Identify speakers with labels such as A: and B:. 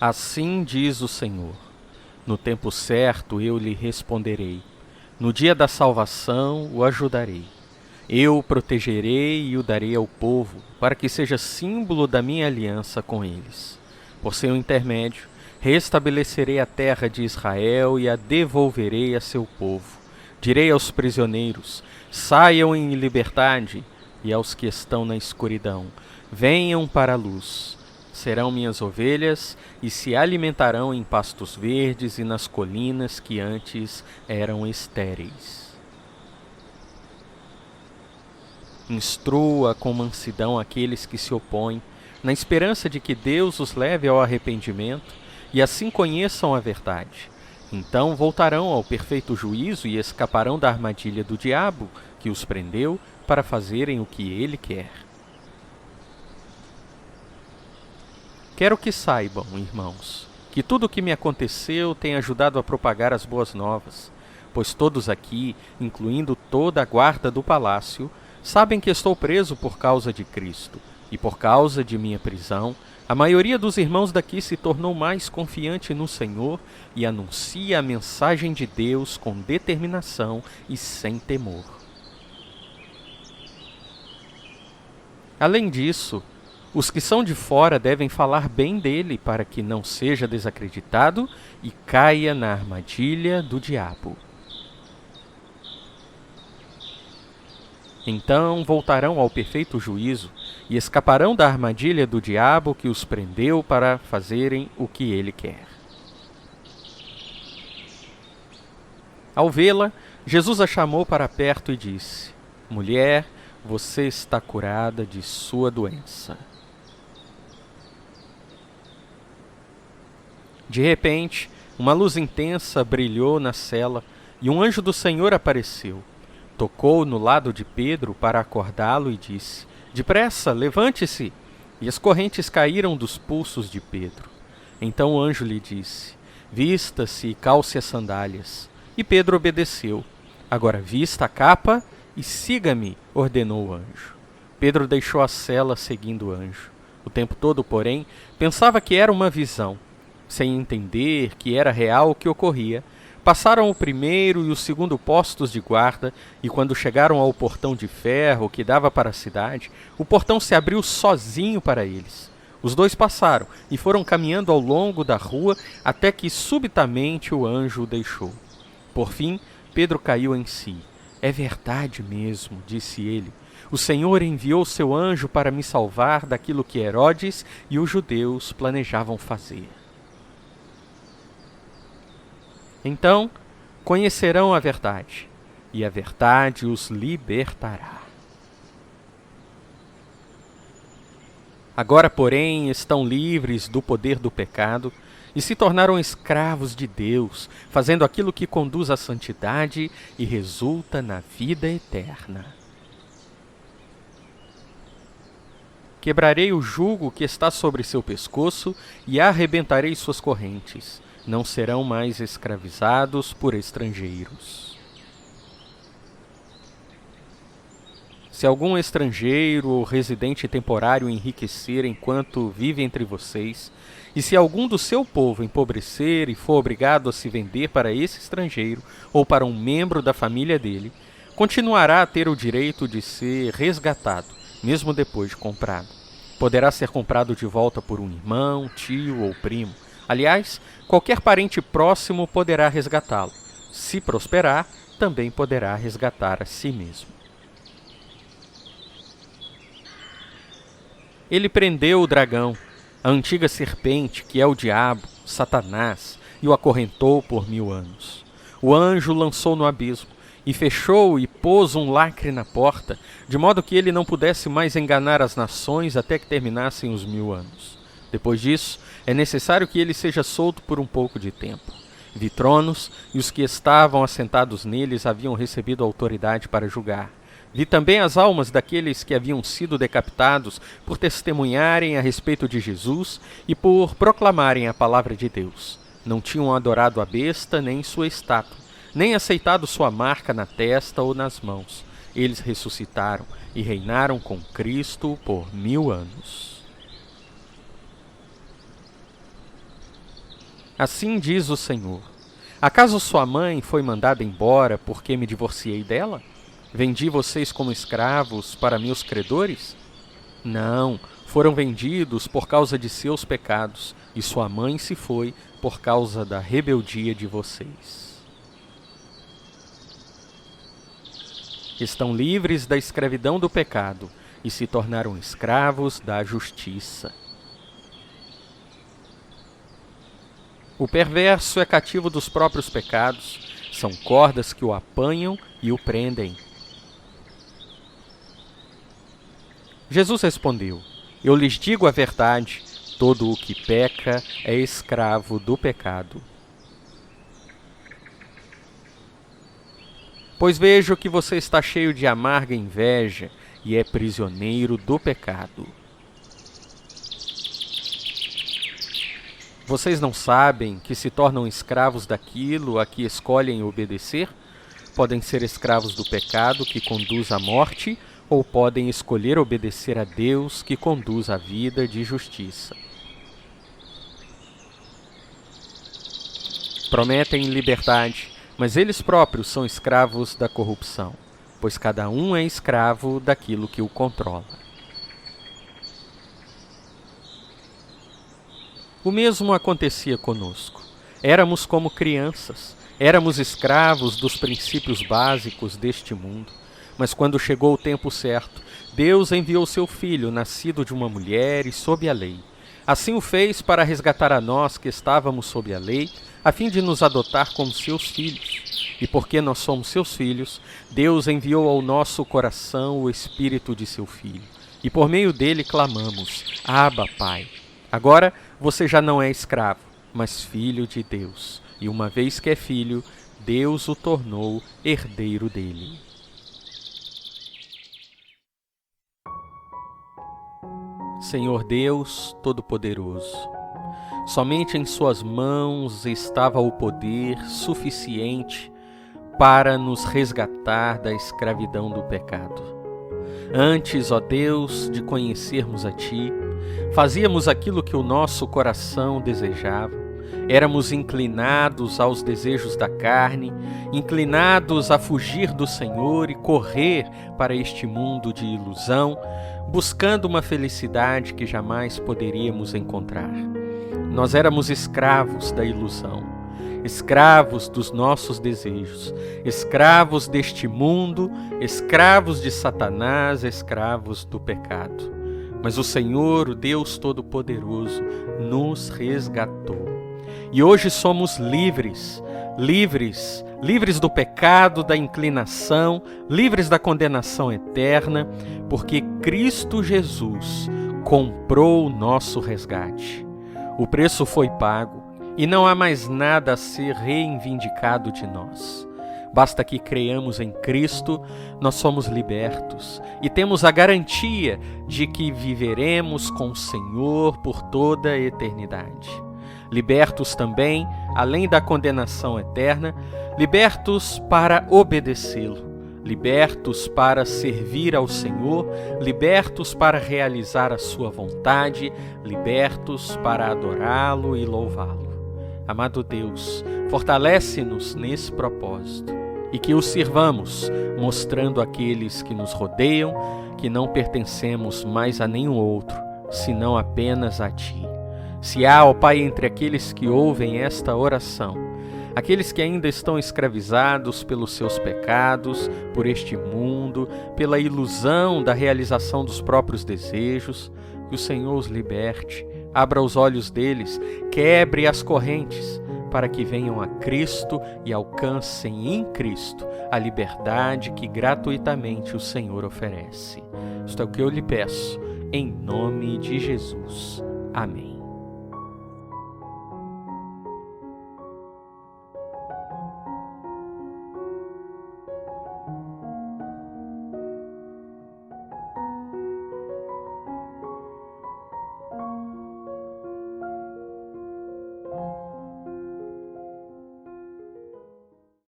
A: Assim diz o Senhor: no tempo certo eu lhe responderei. No dia da salvação o ajudarei. Eu o protegerei e o darei ao povo, para que seja símbolo da minha aliança com eles. Por seu intermédio, restabelecerei a terra de Israel e a devolverei a seu povo. Direi aos prisioneiros: saiam em liberdade, e aos que estão na escuridão: venham para a luz. Serão minhas ovelhas e se alimentarão em pastos verdes e nas colinas que antes eram estéreis. Instrua com mansidão aqueles que se opõem, na esperança de que Deus os leve ao arrependimento e assim conheçam a verdade. Então voltarão ao perfeito juízo e escaparão da armadilha do diabo, que os prendeu, para fazerem o que ele quer. Quero que saibam, irmãos, que tudo o que me aconteceu tem ajudado a propagar as boas novas, pois todos aqui, incluindo toda a guarda do palácio, sabem que estou preso por causa de Cristo, e por causa de minha prisão, a maioria dos irmãos daqui se tornou mais confiante no Senhor e anuncia a mensagem de Deus com determinação e sem temor. Além disso, os que são de fora devem falar bem dele para que não seja desacreditado e caia na armadilha do diabo. Então voltarão ao perfeito juízo e escaparão da armadilha do diabo que os prendeu para fazerem o que ele quer. Ao vê-la, Jesus a chamou para perto e disse: mulher, você está curada de sua doença. De repente, uma luz intensa brilhou na cela e um anjo do Senhor apareceu. Tocou no lado de Pedro para acordá-lo e disse: depressa, levante-se! E as correntes caíram dos pulsos de Pedro. Então o anjo lhe disse: vista-se e calce as sandálias. E Pedro obedeceu. Agora vista a capa e siga-me, ordenou o anjo. Pedro deixou a cela seguindo o anjo. O tempo todo, porém, pensava que era uma visão. Sem entender que era real o que ocorria, passaram o primeiro e o segundo postos de guarda, e quando chegaram ao portão de ferro que dava para a cidade, o portão se abriu sozinho para eles. Os dois passaram e foram caminhando ao longo da rua até que subitamente o anjo o deixou. Por fim, Pedro caiu em si. É verdade mesmo, disse ele. O Senhor enviou seu anjo para me salvar daquilo que Herodes e os judeus planejavam fazer. Então conhecerão a verdade, e a verdade os libertará. Agora, porém, estão livres do poder do pecado e se tornaram escravos de Deus, fazendo aquilo que conduz à santidade e resulta na vida eterna. Quebrarei o jugo que está sobre seu pescoço e arrebentarei suas correntes. Não serão mais escravizados por estrangeiros. Se algum estrangeiro ou residente temporário enriquecer enquanto vive entre vocês, e se algum do seu povo empobrecer e for obrigado a se vender para esse estrangeiro ou para um membro da família dele, continuará a ter o direito de ser resgatado, mesmo depois de comprado. Poderá ser comprado de volta por um irmão, tio ou primo. Aliás, qualquer parente próximo poderá resgatá-lo. Se prosperar, também poderá resgatar a si mesmo. Ele prendeu o dragão, a antiga serpente, que é o diabo, Satanás, e o acorrentou por 1000 anos. O anjo o lançou no abismo, e fechou e pôs um lacre na porta, de modo que ele não pudesse mais enganar as nações até que terminassem os 1000 anos. Depois disso, é necessário que ele seja solto por um pouco de tempo. Vi tronos, e os que estavam assentados neles haviam recebido autoridade para julgar. Vi também as almas daqueles que haviam sido decapitados por testemunharem a respeito de Jesus e por proclamarem a palavra de Deus. Não tinham adorado a besta nem sua estátua, nem aceitado sua marca na testa ou nas mãos. Eles ressuscitaram e reinaram com Cristo por 1000 anos. Assim diz o Senhor: acaso sua mãe foi mandada embora porque me divorciei dela? Vendi vocês como escravos para meus credores? Não, foram vendidos por causa de seus pecados, e sua mãe se foi por causa da rebeldia de vocês. Estão livres da escravidão do pecado e se tornaram escravos da justiça. O perverso é cativo dos próprios pecados, são cordas que o apanham e o prendem. Jesus respondeu: eu lhes digo a verdade, todo o que peca é escravo do pecado. Pois vejo que você está cheio de amarga inveja e é prisioneiro do pecado. Vocês não sabem que se tornam escravos daquilo a que escolhem obedecer? Podem ser escravos do pecado que conduz à morte, ou podem escolher obedecer a Deus que conduz à vida de justiça. Prometem liberdade, mas eles próprios são escravos da corrupção, pois cada um é escravo daquilo que o controla. O mesmo acontecia conosco. Éramos como crianças, éramos escravos dos princípios básicos deste mundo. Mas quando chegou o tempo certo, Deus enviou seu Filho, nascido de uma mulher e sob a lei. Assim o fez para resgatar a nós que estávamos sob a lei, a fim de nos adotar como seus filhos. E porque nós somos seus filhos, Deus enviou ao nosso coração o Espírito de seu Filho. E por meio dele clamamos: Abba, Pai. Agora você já não é escravo, mas filho de Deus. E uma vez que é filho, Deus o tornou herdeiro dele. Senhor Deus Todo-Poderoso, somente em suas mãos estava o poder suficiente para nos resgatar da escravidão do pecado. Antes, ó Deus, de conhecermos a Ti, fazíamos aquilo que o nosso coração desejava, éramos inclinados aos desejos da carne, inclinados a fugir do Senhor e correr para este mundo de ilusão, buscando uma felicidade que jamais poderíamos encontrar. Nós éramos escravos da ilusão, escravos dos nossos desejos, escravos deste mundo, escravos de Satanás, escravos do pecado. Mas o Senhor, o Deus Todo-Poderoso, nos resgatou. E hoje somos livres, livres do pecado, da inclinação, livres da condenação eterna, porque Cristo Jesus comprou o nosso resgate. O preço foi pago e não há mais nada a ser reivindicado de nós. Basta que creiamos em Cristo, nós somos libertos e temos a garantia de que viveremos com o Senhor por toda a eternidade. Libertos também, além da condenação eterna, libertos para obedecê-lo, libertos para servir ao Senhor, libertos para realizar a sua vontade, libertos para adorá-lo e louvá-lo. Amado Deus, fortalece-nos nesse propósito e que o sirvamos, mostrando àqueles que nos rodeiam que não pertencemos mais a nenhum outro, senão apenas a Ti. Se há, ó Pai, entre aqueles que ouvem esta oração, aqueles que ainda estão escravizados pelos seus pecados, por este mundo, pela ilusão da realização dos próprios desejos, que o Senhor os liberte, abra os olhos deles, quebre as correntes, para que venham a Cristo e alcancem em Cristo a liberdade que gratuitamente o Senhor oferece. Isto é o que eu lhe peço, em nome de Jesus. Amém.